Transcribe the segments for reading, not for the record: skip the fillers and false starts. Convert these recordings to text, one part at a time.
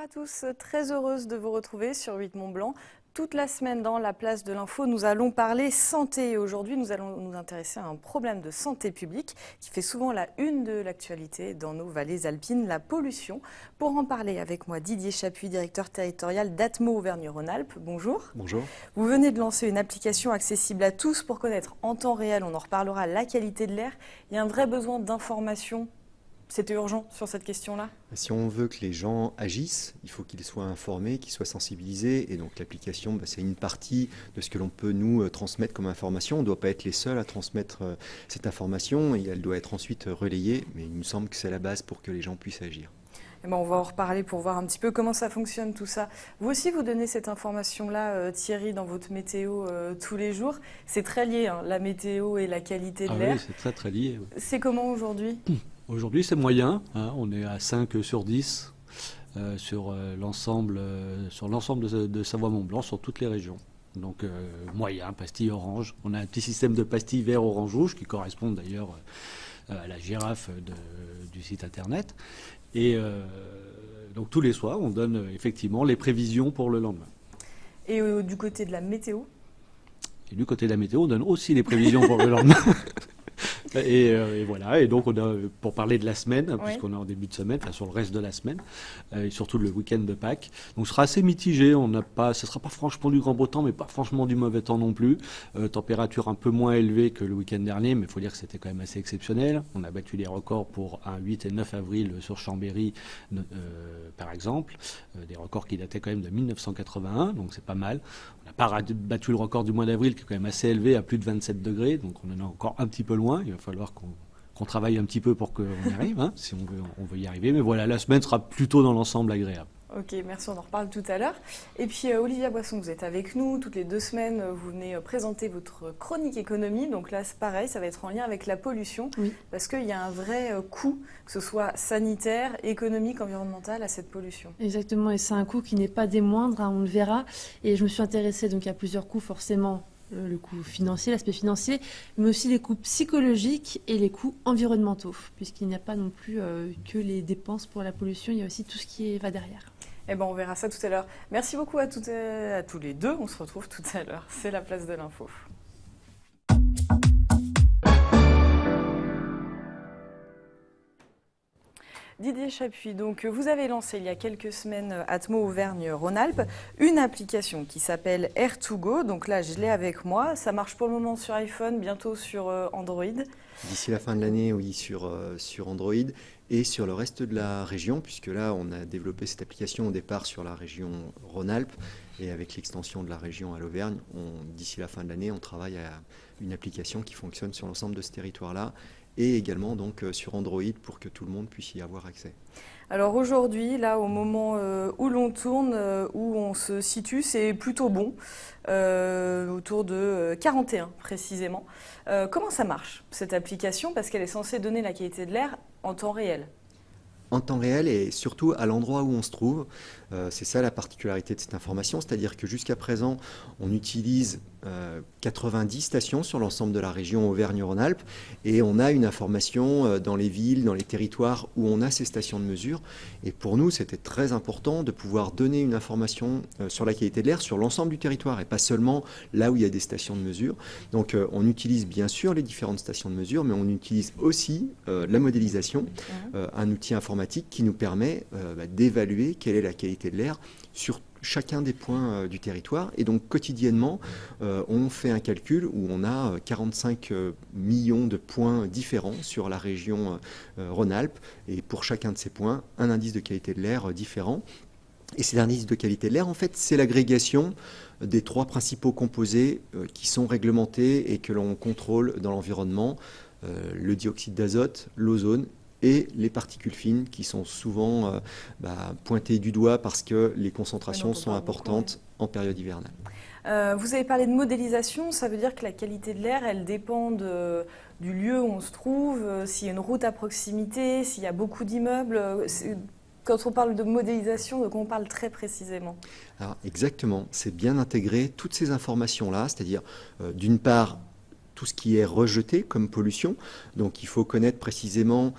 à tous, très heureuse de vous retrouver sur 8 Mont Blanc. Toute la semaine dans la place de l'info, nous allons parler santé. Et aujourd'hui, nous allons nous intéresser à un problème de santé publique qui fait souvent la une de l'actualité dans nos vallées alpines, la pollution. Pour en parler avec moi, Didier Chapuis, directeur territorial d'Atmo Auvergne-Rhône-Alpes. Bonjour. Bonjour. Vous venez de lancer une application accessible à tous pour connaître en temps réel, on en reparlera, la qualité de l'air. Il y a un vrai besoin d'information. C'était urgent sur cette question-là? Si on veut que les gens agissent, il faut qu'ils soient informés, qu'ils soient sensibilisés. Et donc l'application, c'est une partie de ce que l'on peut nous transmettre comme information. On ne doit pas être les seuls à transmettre cette information et elle doit être ensuite relayée. Mais il me semble que c'est la base pour que les gens puissent agir. Eh ben, on va en reparler pour voir un petit peu comment ça fonctionne tout ça. Vous aussi, vous donnez cette information-là, Thierry, dans votre météo tous les jours. C'est très lié, hein, la météo et la qualité de l'air. Oui, c'est très très lié. Oui. C'est comment aujourd'hui? Aujourd'hui, c'est moyen. Hein, on est à 5 sur 10 sur l'ensemble de Savoie-Mont-Blanc, sur toutes les régions. Donc moyen, pastille orange. On a un petit système de pastilles vert, orange, rouge qui correspondent d'ailleurs à la girafe du site internet. Et donc tous les soirs, on donne effectivement les prévisions pour le lendemain. Et du côté de la météo? Et du côté de la météo, on donne aussi les prévisions pour le lendemain. Et voilà, et donc on a, pour parler de la semaine, Oui. puisqu'on est en début de semaine, enfin sur le reste de la semaine, et surtout le week-end de Pâques. Donc ce sera assez mitigé, ce ne sera pas franchement du grand beau temps, mais pas franchement du mauvais temps non plus. Température un peu moins élevée que le week-end dernier, mais il faut dire que c'était quand même assez exceptionnel. On a battu les records pour un 8 et 9 avril sur Chambéry, par exemple, des records qui dataient quand même de 1981, donc c'est pas mal. On n'a pas battu le record du mois d'avril, qui est quand même assez élevé, à plus de 27 degrés, donc on en est encore un petit peu loin. Il va falloir qu'on travaille un petit peu pour qu'on y arrive, hein, si on veut y arriver. Mais voilà, la semaine sera plutôt dans l'ensemble agréable. Ok, merci, on en reparle tout à l'heure. Et puis Olivia Boisson, vous êtes avec nous toutes les 2 semaines, vous venez présenter votre chronique économie. Donc là, c'est pareil, ça va être en lien avec la pollution, Oui. parce qu'il y a un vrai coût, que ce soit sanitaire, économique, environnemental, à cette pollution. Exactement, et c'est un coût qui n'est pas des moindres, hein, on le verra. Et je me suis intéressée donc à plusieurs coûts, forcément le coût financier, l'aspect financier, mais aussi les coûts psychologiques et les coûts environnementaux, puisqu'il n'y a pas non plus que les dépenses pour la pollution, il y a aussi tout ce qui va derrière. Eh ben, on verra ça tout à l'heure. Merci beaucoup à tous les deux, on se retrouve tout à l'heure. C'est la place de l'info. Didier Chapuis, donc vous avez lancé il y a quelques semaines Atmo Auvergne-Rhône-Alpes une application qui s'appelle Air2Go. Donc là, je l'ai avec moi. Ça marche pour le moment sur iPhone, bientôt sur Android. D'ici la fin de l'année, oui, sur Android et sur le reste de la région, puisque là, on a développé cette application au départ sur la région Rhône-Alpes. Et avec l'extension de la région à l'Auvergne, d'ici la fin de l'année, on travaille à une application qui fonctionne sur l'ensemble de ce territoire-là et également donc sur Android pour que tout le monde puisse y avoir accès. Alors aujourd'hui, là, au moment où l'on tourne, où on se situe, c'est plutôt bon, autour de 41 précisément. Comment ça marche, cette application? Parce qu'elle est censée donner la qualité de l'air en temps réel. En temps réel et surtout à l'endroit où on se trouve. C'est ça la particularité de cette information, c'est-à-dire que jusqu'à présent, on utilise 90 stations sur l'ensemble de la région Auvergne-Rhône-Alpes et on a une information dans les villes, dans les territoires où on a ces stations de mesure. Et pour nous, c'était très important de pouvoir donner une information sur la qualité de l'air sur l'ensemble du territoire et pas seulement là où il y a des stations de mesure. Donc on utilise bien sûr les différentes stations de mesure, mais on utilise aussi la modélisation, un outil informatique qui nous permet d'évaluer quelle est la qualité de l'air sur chacun des points du territoire. Et donc quotidiennement, on fait un calcul où on a 45 millions de points différents sur la région Rhône-Alpes. Et pour chacun de ces points, un indice de qualité de l'air différent. Et cet indice de qualité de l'air, en fait, c'est l'agrégation des 3 principaux composés qui sont réglementés et que l'on contrôle dans l'environnement, le dioxyde d'azote, l'ozone et les particules fines qui sont souvent pointées du doigt parce que les concentrations sont importantes en période hivernale. Vous avez parlé de modélisation, ça veut dire que la qualité de l'air, elle dépend du lieu où on se trouve, s'il y a une route à proximité, s'il y a beaucoup d'immeubles. Quand on parle de modélisation, de quoi on parle très précisément? Alors, exactement, c'est bien intégrer toutes ces informations-là, c'est-à-dire d'une part tout ce qui est rejeté comme pollution. Donc il faut connaître précisément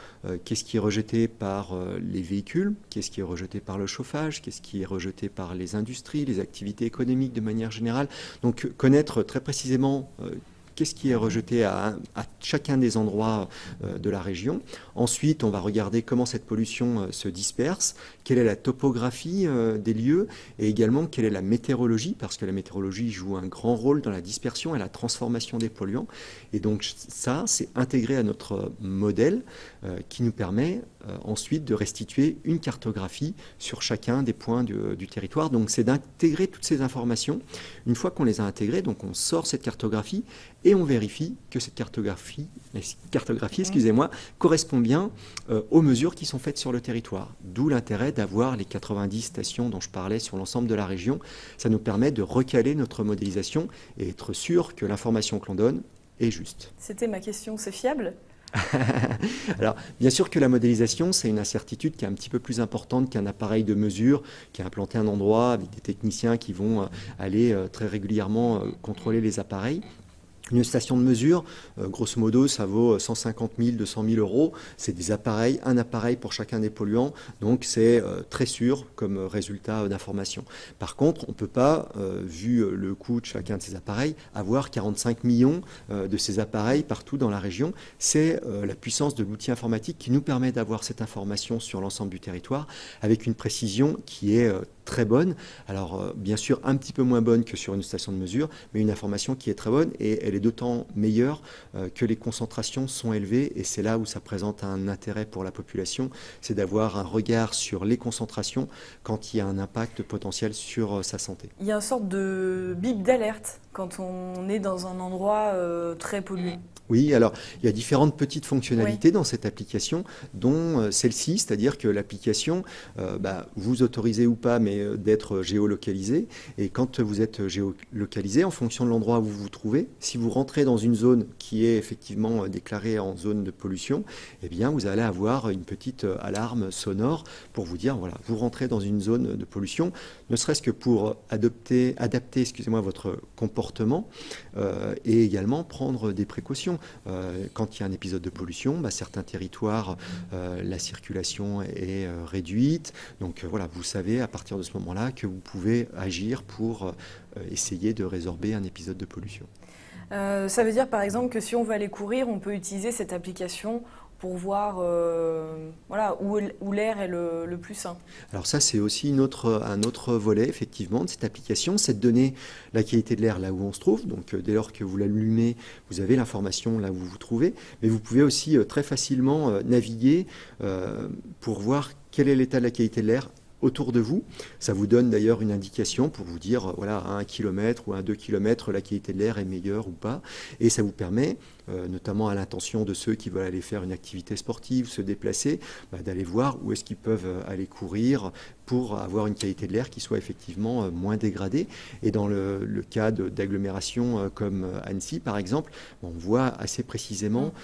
qu'est-ce qui est rejeté par les véhicules, qu'est-ce qui est rejeté par le chauffage, qu'est-ce qui est rejeté par les industries, les activités économiques de manière générale. Donc connaître très précisément qu'est-ce qui est rejeté à chacun des endroits de la région. Ensuite, on va regarder comment cette pollution se disperse, quelle est la topographie des lieux et également quelle est la météorologie, parce que la météorologie joue un grand rôle dans la dispersion et la transformation des polluants. Et donc ça, c'est intégré à notre modèle qui nous permet ensuite de restituer une cartographie sur chacun des points du territoire. Donc c'est d'intégrer toutes ces informations. Une fois qu'on les a intégrées, donc on sort cette cartographie et on vérifie que cette cartographie excusez-moi, correspond bien aux mesures qui sont faites sur le territoire. D'où l'intérêt d'avoir les 90 stations dont je parlais sur l'ensemble de la région. Ça nous permet de recaler notre modélisation et être sûr que l'information que l'on donne est juste. C'était ma question, c'est fiable ? Alors, bien sûr que la modélisation, c'est une incertitude qui est un petit peu plus importante qu'un appareil de mesure qui est implanté à un endroit avec des techniciens qui vont aller très régulièrement contrôler les appareils. Une station de mesure, grosso modo, ça vaut 150 000, 200 000 euros. C'est des appareils, un appareil pour chacun des polluants. Donc, c'est très sûr comme résultat d'information. Par contre, on ne peut pas, vu le coût de chacun de ces appareils, avoir 45 millions de ces appareils partout dans la région. C'est la puissance de l'outil informatique qui nous permet d'avoir cette information sur l'ensemble du territoire avec une précision qui est très bonne. Alors, bien sûr, un petit peu moins bonne que sur une station de mesure, mais une information qui est très bonne et elle est d'autant meilleure que les concentrations sont élevées et c'est là où ça présente un intérêt pour la population, c'est d'avoir un regard sur les concentrations quand il y a un impact potentiel sur sa santé. Il y a une sorte de bip d'alerte quand on est dans un endroit très pollué. Oui, alors il y a différentes petites fonctionnalités dans cette application, dont celle-ci, c'est-à-dire que l'application, vous autorisez ou pas, mais d'être géolocalisé. Et quand vous êtes géolocalisé, en fonction de l'endroit où vous vous trouvez, si vous rentrez dans une zone qui est effectivement déclarée en zone de pollution, eh bien vous allez avoir une petite alarme sonore pour vous dire, voilà, vous rentrez dans une zone de pollution, ne serait-ce que pour adapter votre comportement et également prendre des précautions. Quand il y a un épisode de pollution, certains territoires, la circulation est réduite. Donc voilà, vous savez à partir de ce moment-là que vous pouvez agir pour essayer de résorber un épisode de pollution. Ça veut dire par exemple que si on veut aller courir, on peut utiliser cette application pour voir où l'air est le plus sain. Alors ça, c'est aussi un autre volet, effectivement, de cette application, c'est de donner la qualité de l'air là où on se trouve. Donc dès lors que vous l'allumez, vous avez l'information là où vous vous trouvez. Mais vous pouvez aussi très facilement naviguer pour voir quel est l'état de la qualité de l'air autour de vous. Ça vous donne d'ailleurs une indication pour vous dire, voilà, à 1 km ou à 2 km, la qualité de l'air est meilleure ou pas. Et ça vous permet, notamment à l'intention de ceux qui veulent aller faire une activité sportive, se déplacer, d'aller voir où est-ce qu'ils peuvent aller courir pour avoir une qualité de l'air qui soit effectivement moins dégradée. Et dans le cas d'agglomérations comme Annecy, par exemple, on voit assez précisément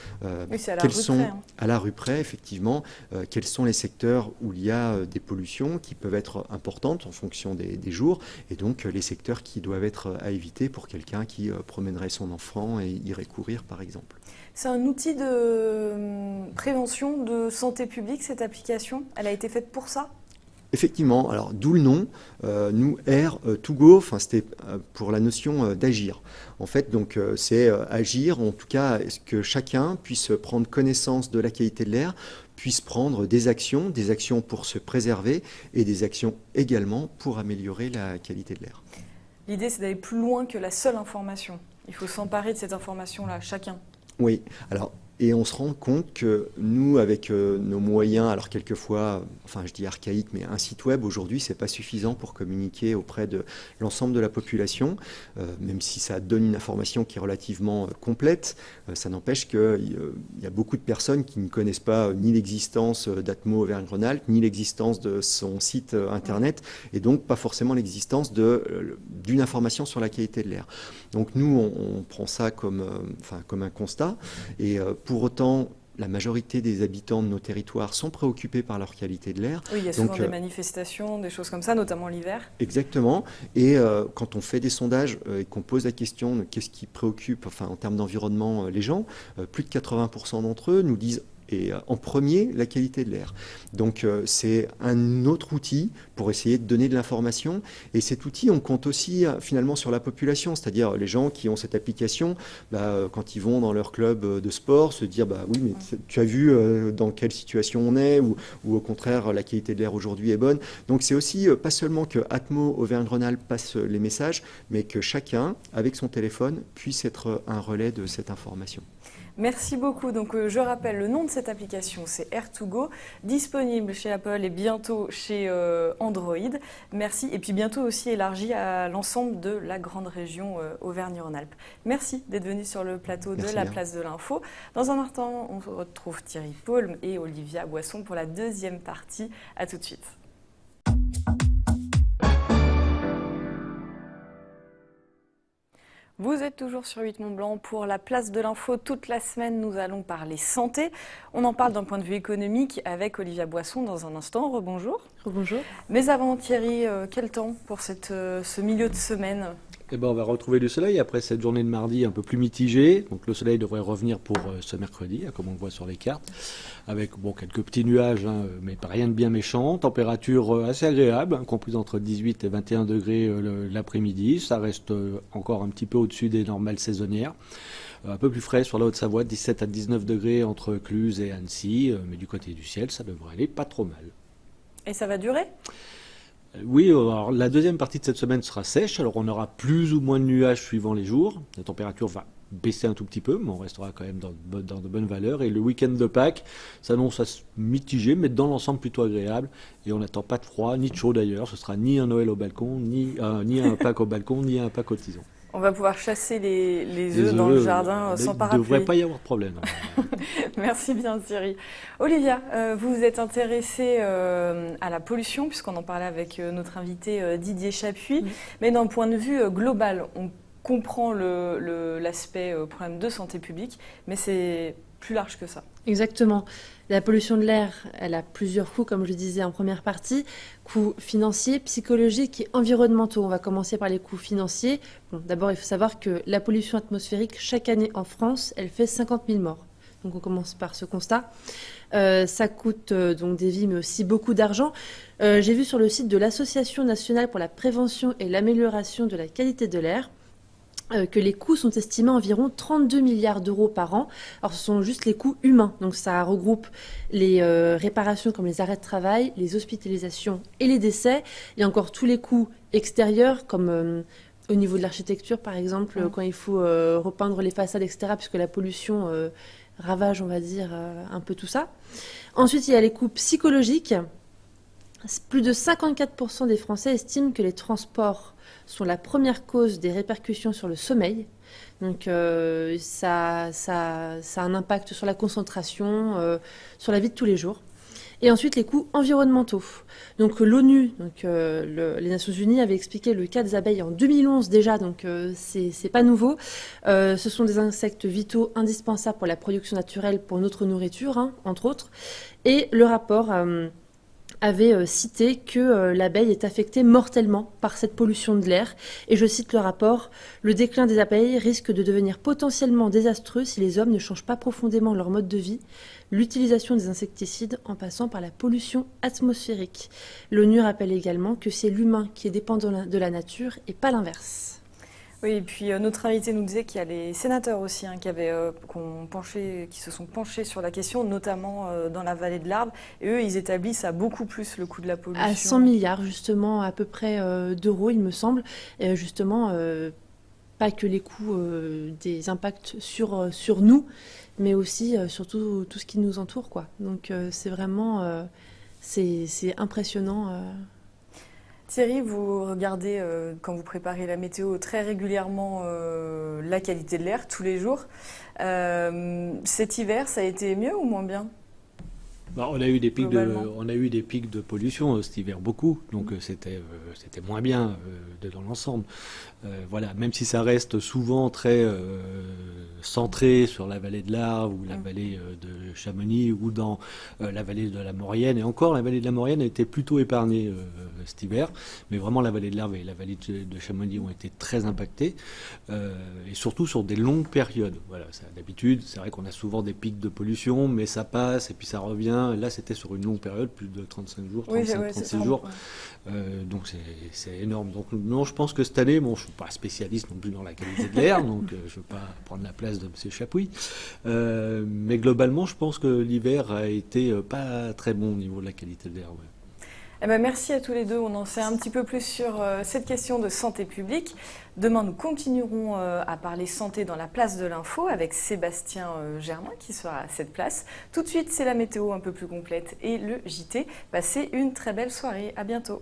à la rue près, effectivement, quels sont les secteurs où il y a des pollutions qui peuvent être importantes en fonction des jours, et donc les secteurs qui doivent être à éviter pour quelqu'un qui promènerait son enfant et irait courir, par exemple. C'est un outil de prévention de santé publique, cette application. Elle a été faite pour ça ? Effectivement, alors d'où le nom, nous Air2Go, c'était pour la notion d'agir. En fait, donc c'est agir, en tout cas, est-ce que chacun puisse prendre connaissance de la qualité de l'air, puisse prendre des actions pour se préserver et des actions également pour améliorer la qualité de l'air. L'idée, c'est d'aller plus loin que la seule information. Il faut s'emparer de cette information-là, chacun. Oui, alors... Et on se rend compte que nous, avec nos moyens, alors quelquefois, je dis archaïque, mais un site web aujourd'hui, c'est pas suffisant pour communiquer auprès de l'ensemble de la population, même si ça donne une information qui est relativement complète. Ça n'empêche qu'il y a beaucoup de personnes qui ne connaissent pas ni l'existence d'Atmo Auvergne-Rhône-Alpes, ni l'existence de son site internet, et donc pas forcément l'existence d'une information sur la qualité de l'air. Donc nous, on prend ça comme un constat, et pour autant, la majorité des habitants de nos territoires sont préoccupés par leur qualité de l'air. Oui, il y a souvent des manifestations, des choses comme ça, notamment l'hiver. Exactement. Et quand on fait des sondages et qu'on pose la question de qu'est-ce qui préoccupe, enfin, en termes d'environnement, les gens, plus de 80% d'entre eux nous disent en premier la qualité de l'air. Donc c'est un autre outil pour essayer de donner de l'information. Et cet outil, on compte aussi finalement sur la population, c'est-à-dire les gens qui ont cette application, quand ils vont dans leur club de sport, se dire oui, mais tu as vu dans quelle situation on est, ou au contraire la qualité de l'air aujourd'hui est bonne. Donc c'est aussi pas seulement que Atmo Auvergne-Rhône-Alpes passe les messages, mais que chacun, avec son téléphone, puisse être un relais de cette information. Merci beaucoup. Donc, je rappelle le nom de cette application, c'est Air2Go, disponible chez Apple et bientôt chez Android. Merci. Et puis bientôt aussi élargi à l'ensemble de la grande région Auvergne-Rhône-Alpes. Merci d'être venu sur le plateau de la Place de l'Info. Dans un instant, on retrouve Thierry Paulme et Olivia Boisson pour la deuxième partie. À tout de suite. Vous êtes toujours sur 8 Mont-Blanc pour la Place de l'Info. Toute la semaine, nous allons parler santé. On en parle d'un point de vue économique avec Olivia Boisson dans un instant. Rebonjour. Rebonjour. Mais avant, Thierry, quel temps pour ce milieu de semaine ? On va retrouver du soleil après cette journée de mardi un peu plus mitigée. Donc le soleil devrait revenir pour ce mercredi, comme on le voit sur les cartes, avec quelques petits nuages, mais rien de bien méchant. Température assez agréable, comprise entre 18 et 21 degrés l'après-midi. Ça reste encore un petit peu au-dessus des normales saisonnières. Un peu plus frais sur la Haute-Savoie, 17 à 19 degrés entre Cluse et Annecy. Mais du côté du ciel, ça devrait aller pas trop mal. Et ça va durer ? Oui, alors la deuxième partie de cette semaine sera sèche, alors on aura plus ou moins de nuages suivant les jours. La température va baisser un tout petit peu, mais on restera quand même dans de bonnes valeurs. Et le week-end de Pâques s'annonce à se mitiger, mais dans l'ensemble plutôt agréable. Et on n'attend pas de froid, ni de chaud d'ailleurs. Ce sera ni un Noël au balcon, ni un Pâques au balcon, ni un Pâques au tison. On va pouvoir chasser les œufs dans le jardin sans parapluie. Il ne devrait pas y avoir de problème. Merci bien Thierry. Olivia, vous vous êtes intéressée à la pollution, puisqu'on en parlait avec notre invité Didier Chapuis. Mais d'un point de vue global, on comprend l'aspect problème de santé publique, mais c'est plus large que ça. Exactement. La pollution de l'air, elle a plusieurs coûts, comme je disais en première partie. Coûts financiers, psychologiques et environnementaux. On va commencer par les coûts financiers. D'abord, il faut savoir que la pollution atmosphérique, chaque année en France, elle fait 50 000 morts. Donc on commence par ce constat. Ça coûte donc des vies, mais aussi beaucoup d'argent. J'ai vu sur le site de l'Association nationale pour la prévention et l'amélioration de la qualité de l'air que les coûts sont estimés à environ 32 milliards d'euros par an. Alors ce sont juste les coûts humains, donc ça regroupe les réparations comme les arrêts de travail, les hospitalisations et les décès, et encore tous les coûts extérieurs comme au niveau de l'architecture par exemple, quand il faut repeindre les façades, etc., puisque la pollution ravage, on va dire, un peu tout ça. Ensuite, il y a les coûts psychologiques. Plus de 54% des Français estiment que les transports sont la première cause des répercussions sur le sommeil. Donc ça a un impact sur la concentration, sur la vie de tous les jours. Et ensuite, les coûts environnementaux. Donc l'ONU, les Nations Unies, avaient expliqué le cas des abeilles en 2011 déjà, donc c'est pas nouveau. Ce sont des insectes vitaux indispensables pour la production naturelle, pour notre nourriture, entre autres. Et le rapport avait cité que l'abeille est affectée mortellement par cette pollution de l'air. Et je cite le rapport, « Le déclin des abeilles risque de devenir potentiellement désastreux si les hommes ne changent pas profondément leur mode de vie, l'utilisation des insecticides en passant par la pollution atmosphérique. » L'ONU rappelle également que c'est l'humain qui est dépendant de la nature et pas l'inverse. Oui, et puis notre invité nous disait qu'il y a les sénateurs aussi qui se sont penchés sur la question, notamment dans la vallée de l'Arve. Et eux, ils établissent à beaucoup plus le coût de la pollution. À 100 milliards, justement, à peu près d'euros, il me semble. Et justement, pas que les coûts des impacts sur nous, mais aussi surtout tout ce qui nous entoure, quoi. Donc c'est vraiment c'est impressionnant. Thierry, vous regardez, quand vous préparez la météo, très régulièrement la qualité de l'air, tous les jours. Cet hiver, ça a été mieux ou moins bien ? Bah, on a eu des pics globalement. de pollution cet hiver, beaucoup. Donc c'était moins bien dans l'ensemble. Voilà, même si ça reste souvent très centré sur la vallée de l'Arve ou la vallée de Chamonix ou dans la vallée de la Maurienne. Et encore, la vallée de la Maurienne a été plutôt épargnée cet hiver. Mais vraiment, la vallée de l'Arve et la vallée de Chamonix ont été très impactées. Et surtout sur des longues périodes. Voilà, d'habitude, c'est vrai qu'on a souvent des pics de pollution, mais ça passe et puis ça revient. Là, c'était sur une longue période, plus de 35 jours, Oui, 35, ouais, c'est 36 ça. jours. Ouais. Donc c'est énorme. Donc non, je pense que cette année, bon, je suis pas spécialiste non plus dans la qualité de l'air, donc je ne veux pas prendre la place de M. Chapuis. Mais globalement, je pense que l'hiver a été pas très bon au niveau de la qualité de l'air. Ouais. Eh ben, merci à tous les deux. On en sait un petit peu plus sur cette question de santé publique. Demain, nous continuerons à parler santé dans la place de l'info avec Sébastien Germain qui sera à cette place. Tout de suite, c'est la météo un peu plus complète et le JT. Passez une très belle soirée. À bientôt.